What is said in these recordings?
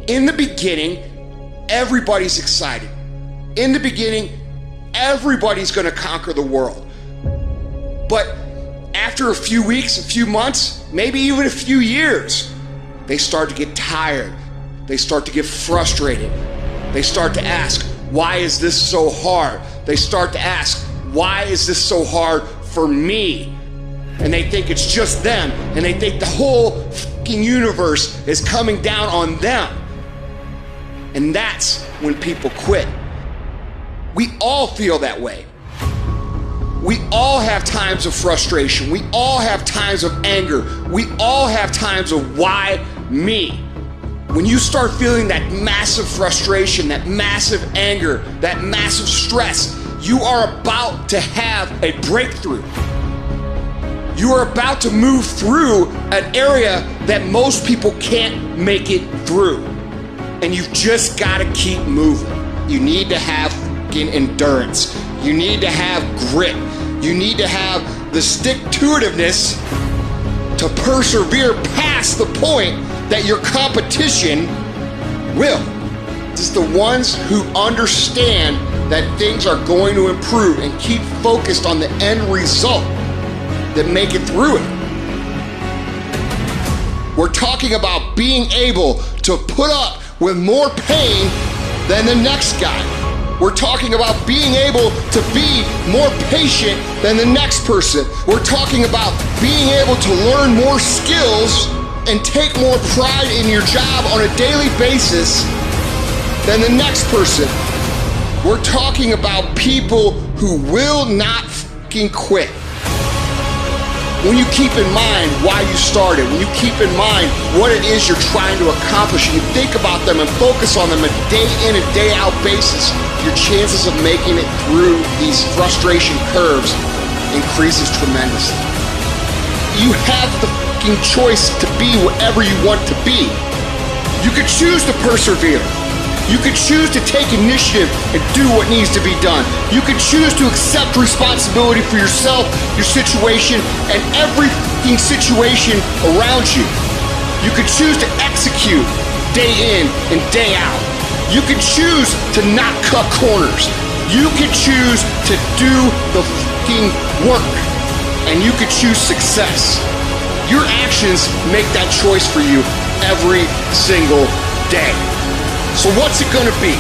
In the beginning, everybody's excited. In the beginning, everybody's gonna conquer the world. But after a few weeks, a few months, maybe even a few years, they start to get tired. They start to get frustrated. They start to ask, why is this so hard? They start to ask, why is this so hard for me? And they think it's just them, and they think the whole fucking universe is coming down on them. And that's when people quit. We all feel that way. We all have times of frustration. We all have times of anger. We all have times of why me? When you start feeling that massive frustration, that massive anger, that massive stress, you are about to have a breakthrough. You are about to move through an area that most people can't make it through. And you've just got to keep moving. You need to have fucking endurance. You need to have grit. You need to have the stick-to-itiveness to persevere past the point that your competition will. It's the ones who understand that things are going to improve and keep focused on the end result that make it through it. We're talking about being able to put up with more pain than the next guy. We're talking about being able to be more patient than the next person. We're talking about being able to learn more skills and take more pride in your job on a daily basis than the next person. We're talking about people who will not fucking quit. When you keep in mind why you started, when you keep in mind what it is you're trying to accomplish, and you think about them and focus on them a day in and day out basis, your chances of making it through these frustration curves increases tremendously. You have the fucking choice to be whatever you want to be. You could choose to persevere. You could choose to take initiative and do what needs to be done. You could choose to accept responsibility for yourself, your situation, and every fucking situation around you. You could choose to execute day in and day out. You could choose to not cut corners. You could choose to do the fucking work. And you could choose success. Your actions make that choice for you every single day. So what's it gonna be?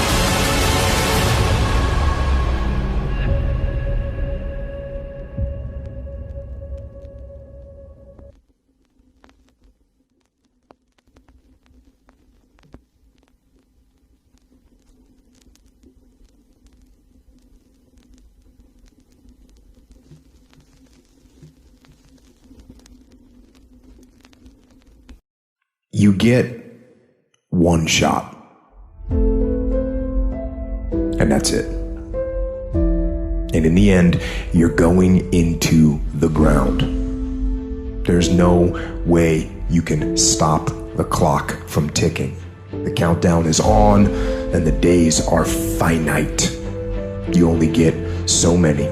You get one shot. And that's it. And in the end, you're going into the ground. There's no way you can stop the clock from ticking. The countdown is on, and the days are finite. You only get so many,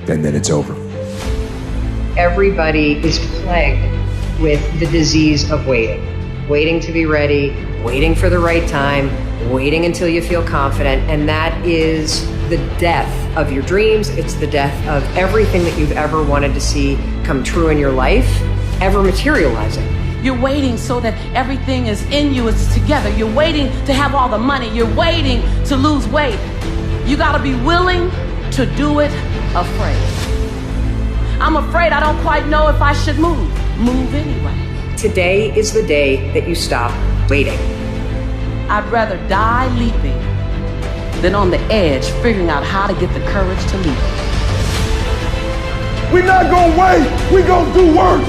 and then it's over. Everybody is plagued with the disease of waiting. Waiting to be ready, waiting for the right time, waiting until you feel confident, and that is the death of your dreams. It's the death of everything that you've ever wanted to see come true in your life, ever materializing. You're waiting so that everything is in you, it's together. You're waiting to have all the money. You're waiting to lose weight. You gotta be willing to do it afraid. I'm afraid I don't quite know if I should move. Move anyway. Today is the day that you stop waiting. I'd rather die leaping than on the edge figuring out how to get the courage to leap. We're not gonna wait, we gonna do work.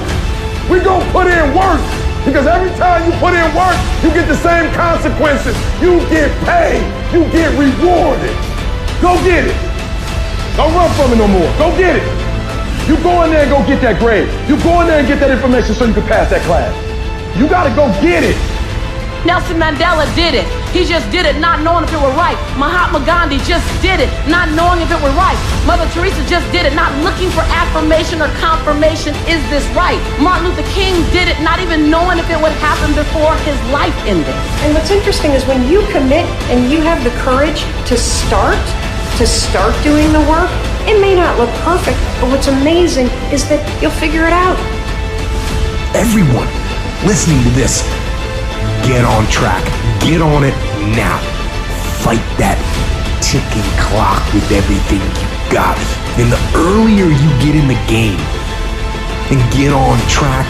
We gonna put in work. Because every time you put in work, you get the same consequences. You get paid, you get rewarded. Go get it. Don't run from it no more, go get it. You go in there and go get that grade. You go in there and get that information so you can pass that class. You gotta go get it. Nelson Mandela did it. He just did it not knowing if it were right. Mahatma Gandhi just did it not knowing if it were right. Mother Teresa just did it not looking for affirmation or confirmation. Is this right? Martin Luther King did it not even knowing if it would happen before his life ended. And what's interesting is when you commit and you have the courage to start doing the work, it may not look perfect, but what's amazing is that you'll figure it out. Everyone listening to this, get on track. Get on it now. Fight that ticking clock with everything you got. And the earlier you get in the game and get on track,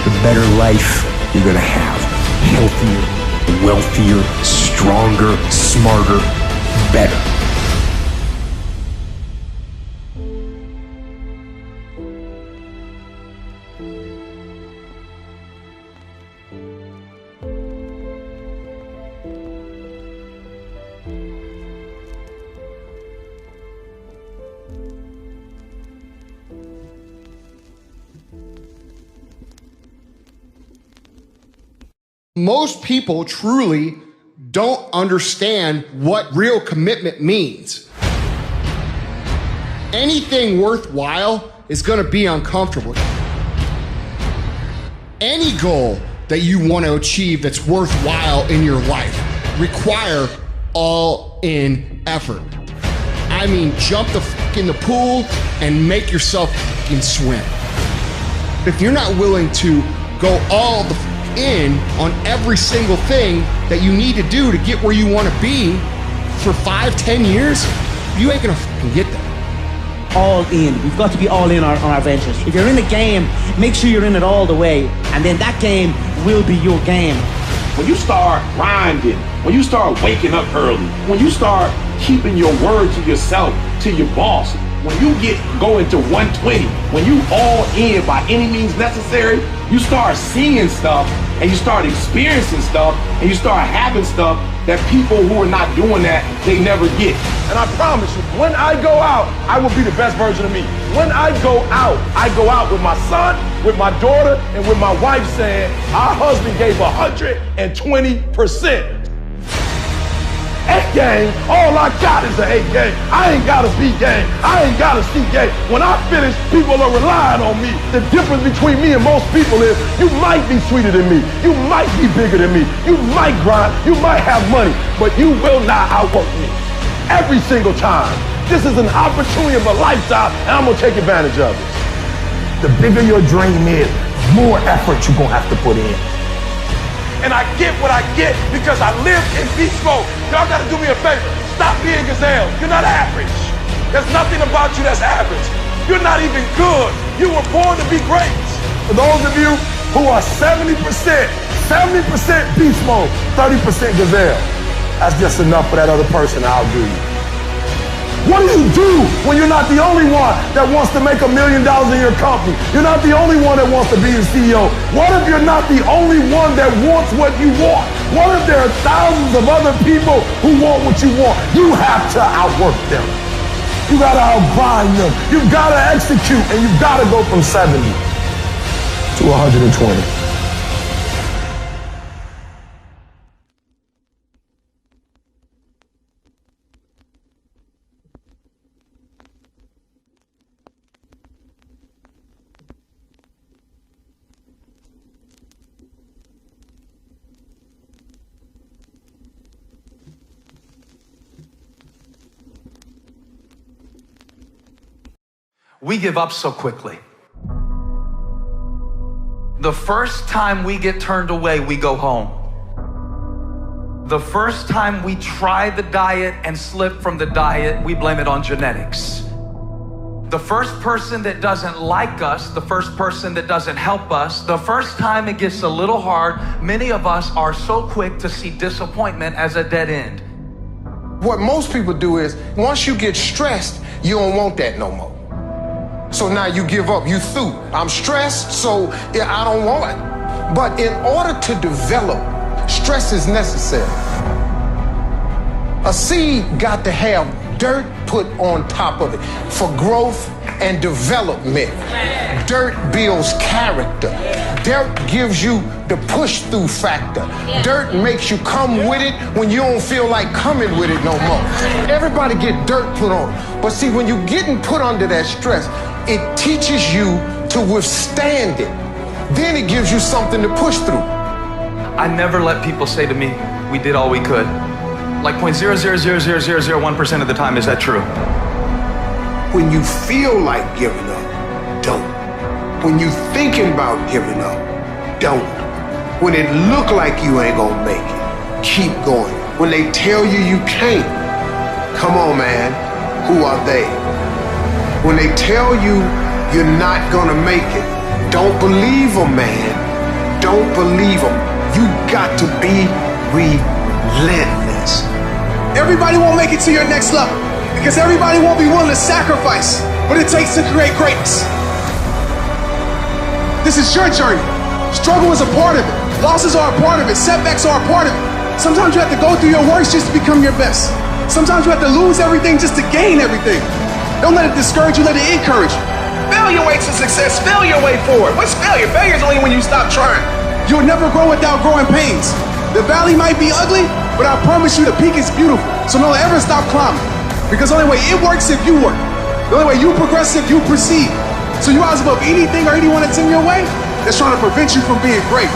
the better life you're gonna have. Healthier, wealthier, stronger, smarter, better. Most people truly don't understand what real commitment means. Anything worthwhile is going to be uncomfortable. Any goal that you want to achieve that's worthwhile in your life require all-in effort. I mean, jump the f in the pool and make yourself f***ing swim. If you're not willing to go all the f in on every single thing that you need to do to get where you want to be for 5-10 years, you ain't gonna f***ing get there. All in. We've got to be all in on our ventures. If you're in the game, make sure you're in it all the way, and then that game will be your game. When you start grinding, when you start waking up early, when you start keeping your word to yourself, to your boss, when you going to 120, when you all in by any means necessary, you start seeing stuff and you start experiencing stuff and you start having stuff that people who are not doing that, they never get. And I promise you, when I go out, I will be the best version of me. When I go out with my son, with my daughter, and with my wife saying, our husband gave 120%. A game, all I got is an A game. I ain't got a B game. I ain't got a C game. When I finish, people are relying on me. The difference between me and most people is you might be sweeter than me. You might be bigger than me. You might grind. You might have money, but you will not outwork me. Every single time. This is an opportunity of a lifetime, and I'm gonna take advantage of it. The bigger your dream is, more effort you're gonna have to put in. And I get what I get because I live in beast mode. Y'all gotta do me a favor. Stop being gazelles. You're not average. There's nothing about you that's average. You're not even good. You were born to be great. For those of you who are 70% beast mode, 30% gazelle, that's just enough for that other person to outdo you. What do you do when you're not the only one that wants to make $1 million in your company? You're not the only one that wants to be the CEO. What if you're not the only one that wants what you want? What if there are thousands of other people who want what you want? You have to outwork them. You gotta outgrind them. You've gotta execute, and you've gotta go from 70 to 120. We give up so quickly. The first time we get turned away, we go home. The first time we try the diet and slip from the diet, we blame it on genetics. The first person that doesn't like us, the first person that doesn't help us, the first time it gets a little hard, many of us are so quick to see disappointment as a dead end. What most people do is, once you get stressed, you don't want that no more. So now you give up, you through. I'm stressed, so I don't want it. But in order to develop, stress is necessary. A seed got to have dirt put on top of it for growth and development. Dirt builds character. Dirt gives you the push-through factor. Dirt makes you come with it when you don't feel like coming with it no more. Everybody get dirt put on. But see, when you're getting put under that stress, it teaches you to withstand it. Then it gives you something to push through. I never let people say to me, we did all we could. Like 0.0000001% of the time, is that true? When you feel like giving up, don't. When you thinking about giving up, don't. When it look like you ain't gonna make it, keep going. When they tell you you can't, come on, man, who are they? When they tell you you're not gonna make it, don't believe them, man. Don't believe them. You got to be relentless. Everybody won't make it to your next level because everybody won't be willing to sacrifice what it takes to create greatness. This is your journey. Struggle is a part of it. Losses are a part of it. Setbacks are a part of it. Sometimes you have to go through your worst just to become your best. Sometimes you have to lose everything just to gain everything. Don't let it discourage you, let it encourage you. Failure waits for success. Failure wait for it. What's failure? Failure is only when you stop trying. You'll never grow without growing pains. The valley might be ugly, but I promise you the peak is beautiful. So don't ever stop climbing. Because the only way it works if you work. The only way you progress if you proceed. So you rise above anything or anyone that's in your way that's trying to prevent you from being great.